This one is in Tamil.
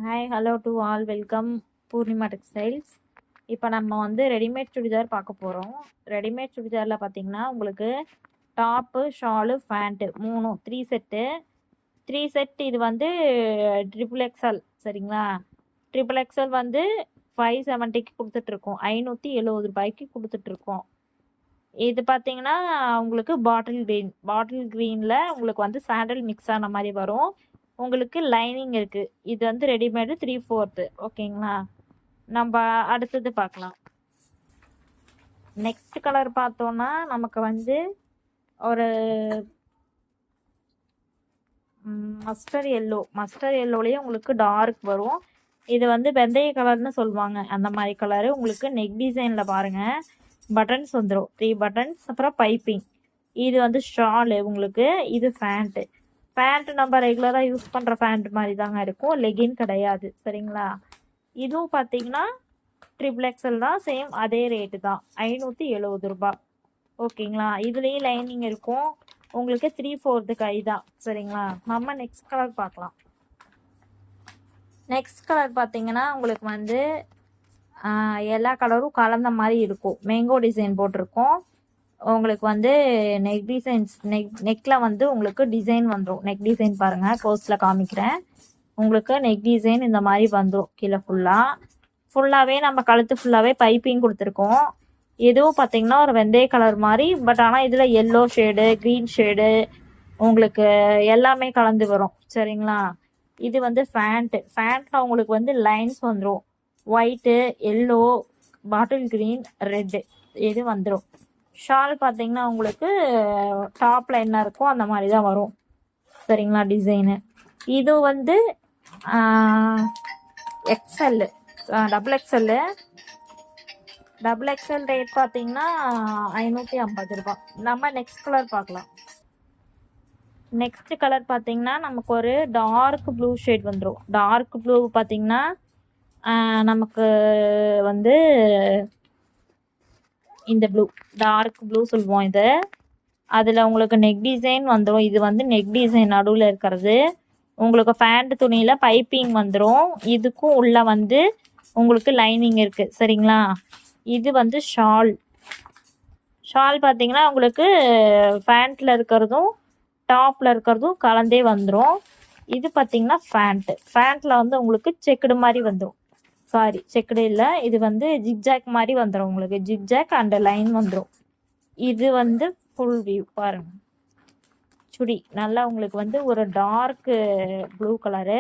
Hi hello to all welcome Poornima Textiles. இப்போ நம்ம வந்து ரெடிமேட் சுடிதார் பார்க்க போகிறோம். ரெடிமேட் சுடிதாரில் பார்த்தீங்கன்னா உங்களுக்கு டாப்பு, ஷாலு, பேண்ட்டு 3 செட்டு. இது வந்து ட்ரிபிள் எக்ஸ்எல். சரிங்களா? ட்ரிபிள் எக்ஸ்எல் வந்து 570க்கு கொடுத்துட்ருக்கோம், 570 ரூபாய்க்கு கொடுத்துட்ருக்கோம். இது பார்த்தீங்கன்னா உங்களுக்கு பாட்டில் க்ரீனில் உங்களுக்கு வந்து சாண்டல் மிக்ஸ் ஆன மாதிரி வரும். உங்களுக்கு லைனிங் இருக்குது. இது வந்து ரெடிமேடு 3/4. ஓகேங்களா? நம்ம அடுத்தது பார்க்கலாம். நெக்ஸ்ட் கலர் பார்த்தோன்னா நமக்கு வந்து ஒரு மஸ்டர் எல்லோலேயே உங்களுக்கு டார்க் வரும். இது வந்து வெந்தய கலர்னு சொல்லுவாங்க, அந்த மாதிரி கலரு. உங்களுக்கு நெக் டிசைனில் பாருங்கள், பட்டன்ஸ் வந்துடும், 3 பட்டன்ஸ். அப்புறம் பைப்பிங். இது வந்து ஷாலு உங்களுக்கு. இது பேண்ட்டு நம்ம ரெகுலராக யூஸ் பண்ணுற பேண்ட் மாதிரி தாங்க இருக்கும், லெகின் கிடையாது. சரிங்களா? இதுவும் பார்த்தீங்கன்னா ட்ரிபிள் எக்ஸ்எல் தான், சேம் அதே ரேட்டு தான், 570 ரூபா. ஓகேங்களா? இதுலேயும் லைனிங் இருக்கும் உங்களுக்கு. 3/4 கை தான். சரிங்களா? நம்ம நெக்ஸ்ட் கலர் பார்க்கலாம். நெக்ஸ்ட் கலர் பார்த்தீங்கன்னா உங்களுக்கு வந்து எல்லா கலரும் கலந்த மாதிரி இருக்கும். மேங்கோ டிசைன் போட்டிருக்கோம். உங்களுக்கு வந்து நெக்கில் வந்து உங்களுக்கு டிசைன் வந்துடும். நெக் டிசைன் பாருங்கள், க்ளோஸில் காமிக்கிறேன். உங்களுக்கு நெக் டிசைன் இந்த மாதிரி வந்துடும். கீழே ஃபுல்லாகவே நம்ம கழுத்து ஃபுல்லாகவே பைப்பிங் கொடுத்துருக்கோம். இதுவும் பார்த்தீங்கன்னா ஒரு வெந்தய கலர் மாதிரி, பட் ஆனால் இதில் எல்லோ ஷேடு, க்ரீன் ஷேடு உங்களுக்கு எல்லாமே கலந்து வரும். சரிங்களா? இது வந்து ஃபேண்ட்டில் உங்களுக்கு வந்து லைன்ஸ் வந்துடும். White, yellow, bottle green, red இது வந்துடும். ஷால் பார்த்தீங்கன்னா உங்களுக்கு டாப்பில் என்ன இருக்கோ அந்த மாதிரி தான் வரும். சரிங்களா? டிசைனு இது வந்து எக்ஸ்எல்லு, டபுள் எக்ஸ்எல் ரேட் பார்த்தீங்கன்னா 550 ரூபா. நம்ம நெக்ஸ்ட் கலர் பார்க்கலாம். நெக்ஸ்ட் கலர் பார்த்தீங்கன்னா நமக்கு ஒரு டார்க் ப்ளூ ஷேட் வந்துடும். டார்க் ப்ளூ பார்த்தீங்கன்னா நமக்கு வந்து இந்த ப்ளூ, டார்க் ப்ளூ சொல்லுவோம் இது. அதில் உங்களுக்கு நெக் டிசைன் வந்துடும். இது வந்து நெக் டிசைன் நடுவில் இருக்கிறது. உங்களுக்கு பேண்ட் துணியில் பைப்பிங் வந்துடும். இதுக்கும் உள்ள வந்து உங்களுக்கு லைனிங் இருக்குது. சரிங்களா? இது வந்து ஷால் பார்த்தீங்கன்னா உங்களுக்கு பேண்ட்டில் இருக்கிறதும் டாப்பில் இருக்கிறதும் கலந்தே வந்துடும். இது பார்த்தீங்கன்னா பேண்ட்டில் வந்து உங்களுக்கு செக்குடு மாதிரி வந்துடும். செக்குடு இல்லை, இது வந்து ஜிக்ஜாக் மாதிரி வந்துடும். உங்களுக்கு ஜிக்ஜாக் அண்ட் லைன் வந்துடும். இது வந்து ஃபுல் வியூ பாருங்க. சுடி நல்லா உங்களுக்கு வந்து ஒரு டார்க் ப்ளூ கலரு.